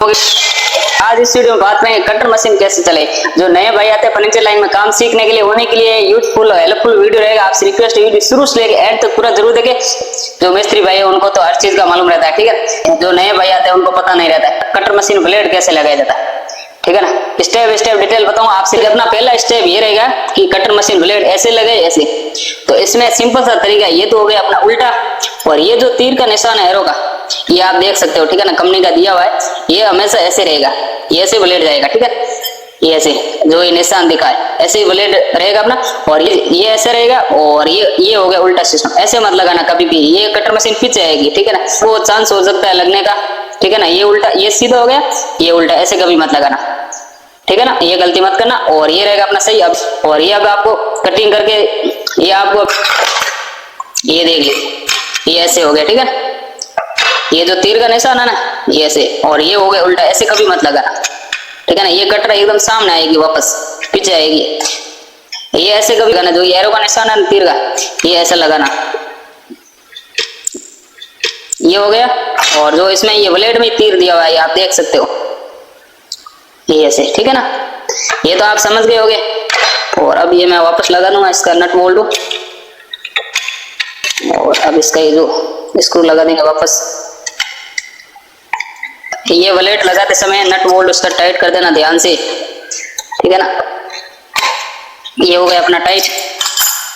आज इस वीडियो में बात करेंगे कटर मशीन कैसे चले। जो नए भाई आते हैं फर्नीचर लाइन में काम सीखने के लिए, उन्हीं के लिए यूजफुल हेल्पफुल वीडियो रहेगा। आपसे रिक्वेस्ट है वीडियो शुरू से लेकर एंड तक पूरा जरूर देखें। जो मिस्त्री भाई है उनको तो हर चीज का मालूम रहता है, ठीक है। जो नए भाई आते हैं उनको पता नहीं रहता है कटर मशीन ब्लेड कैसे लगाया जाता है, ठीक है ना। स्टेप स्टेप डिटेल बताऊंगा आपसे। अपना पहला स्टेप ये रहेगा कि कटर मशीन ब्लेड ऐसे लगे, ऐसे। तो इसमें सिंपल सा तरीका, ये तो हो गया अपना उल्टा, और ये जो तीर का निशान है एरो का, ये आप देख सकते हो, ठीक है ना, कंपनी का दिया हुआ है। ये हमेशा ऐसे रहेगा, ये ऐसे ब्लेड जाएगा, ठीक है। ये ऐसे जो ये निशान दिखा है ऐसे ही ब्लेड रहेगा अपना, और ये ऐसे रहेगा, और ये हो गया उल्टा सिस्टम। ऐसे मत लगाना कभी भी, ये कटर मशीन पीछे आएगी, ठीक है ना, वो चांस हो सकता है लगने का, ठीक है ना। ये उल्टा, ये सीधा हो गया, ये उल्टा, ऐसे कभी मत लगाना, ठीक है ना, ये गलती मत करना। और ये रहेगा अपना सही। अब और ये अब आपको कटिंग करके, ये आपको ये देख लीजिए, ये ऐसे हो गया, ठीक है। ये जो तीर का निशान है ना, ये ऐसे, और ये हो गया उल्टा, ऐसे कभी मत लगाना, ठीक है ना। ये कटर एकदम सामने आएगी, वापस पीछे आएगी। ये ऐसे कभी लगाना, जो ये एरो का निशान है ना तीर का, ये ऐसा लगाना, ये हो गया। और जो इसमें ये ब्लेड में तीर दिया हुआ है, आप देख सकते हो, ये ऐसे, ठीक है ना। ये तो आप समझ गए होगे। और अब ये मैं वापस लगा दूंगा इसका नट बोल्ट, और अब इसका ये जो स्क्रू लगा देंगे वापस। ये ब्लेड लगाते समय नट बोल्ट उसका टाइट कर देना ध्यान से, ठीक है ना। ये हो गया अपना टाइट।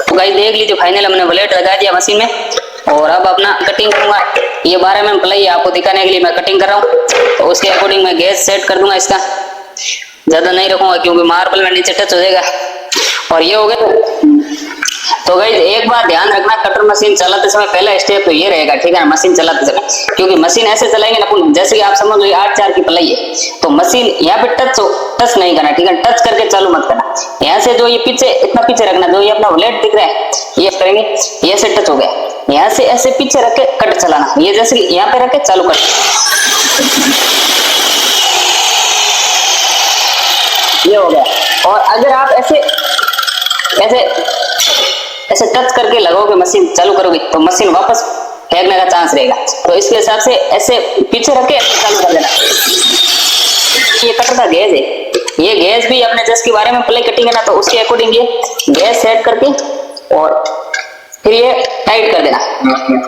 तो गाइस देख लीजिए, फाइनल हमने ब्लेड लगा दिया मशीन में। और अब अपना कटिंग करूंगा। ये 12 mm प्लाई आपको दिखाने के लिए मैं कटिंग कर रहा हूँ, तो उसके अकॉर्डिंग मैं गेज सेट कर दूंगा। इसका ज्यादा नहीं रखूंगा क्योंकि मार्बल में नीचे टच हो जाएगा। और ये हो गया। तो गाइस एक बात ध्यान रखना, कटर मशीन चलाते समय पहला स्टेप तो ये रहेगा, ठीक है ना, मशीन चलाते समय, क्योंकि मशीन ऐसे चलाएंगे ना, जैसे कि आप समझ लो 8/4 की प्लाई है, तो मशीन यहाँ पे टच नहीं करना, ठीक है, टच करके चालू मत करना। यहाँ से जो ये पीछे इतना पीछे रखना, जो ये अपना ब्लेड दिख रहा है, ये करेंगे, ये से टच हो गया, यहाँ से ऐसे पीछे रख के कट चलाना, ये जैसे कि यहाँ पे रख के चालू कर, ये हो गया। और अगर आप ऐसे टच करके लगोगे, मशीन चालू करोगे, तो मशीन वापस फेंकने का चांस रहेगा। तो इसके हिसाब से ऐसे पीछे रख के चालू कर देना। ये कटर का गेज है, ये गेज भी अपने जस्ट के बारे में प्लाई कटिंग है ना, तो उसके अकॉर्डिंग ये गेज सेट करके और फिर ये टाइट कर देना,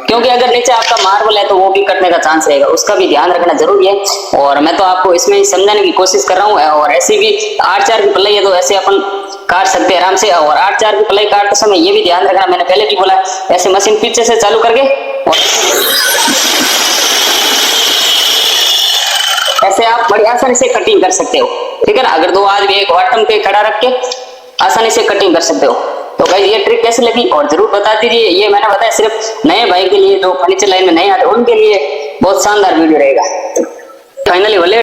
क्योंकि अगर नीचे आपका मार्बल है तो वो भी कटने का चांस रहेगा, उसका भी ध्यान रखना जरूरी है। और मैं तो आपको इसमें समझाने की कोशिश कर रहा हूँ। और ऐसी भी 8/4 की प्लाई है, तो ऐसे अपन काट सकते हैं आराम से। और 8/4 की प्लाई काटते समय ये भी ध्यान रखना, मैंने पहले भी बोला, ऐसे मशीन पीछे से चालू करके और ऐसे आप बड़ी आसानी से कटिंग कर सकते हो, ठीक है ना। अगर 2 आदमी एक बॉटम पे खड़ा रख के आसानी से कटिंग कर सकते हो। तो गाइस ये ट्रिक कैसे लगी और जरूर बता दीजिए। ये मैंने बताया सिर्फ नए भाई के लिए, जो फर्नीचर लाइन में नहीं आते उनके लिए बहुत शानदार वीडियो रहेगा। फाइनली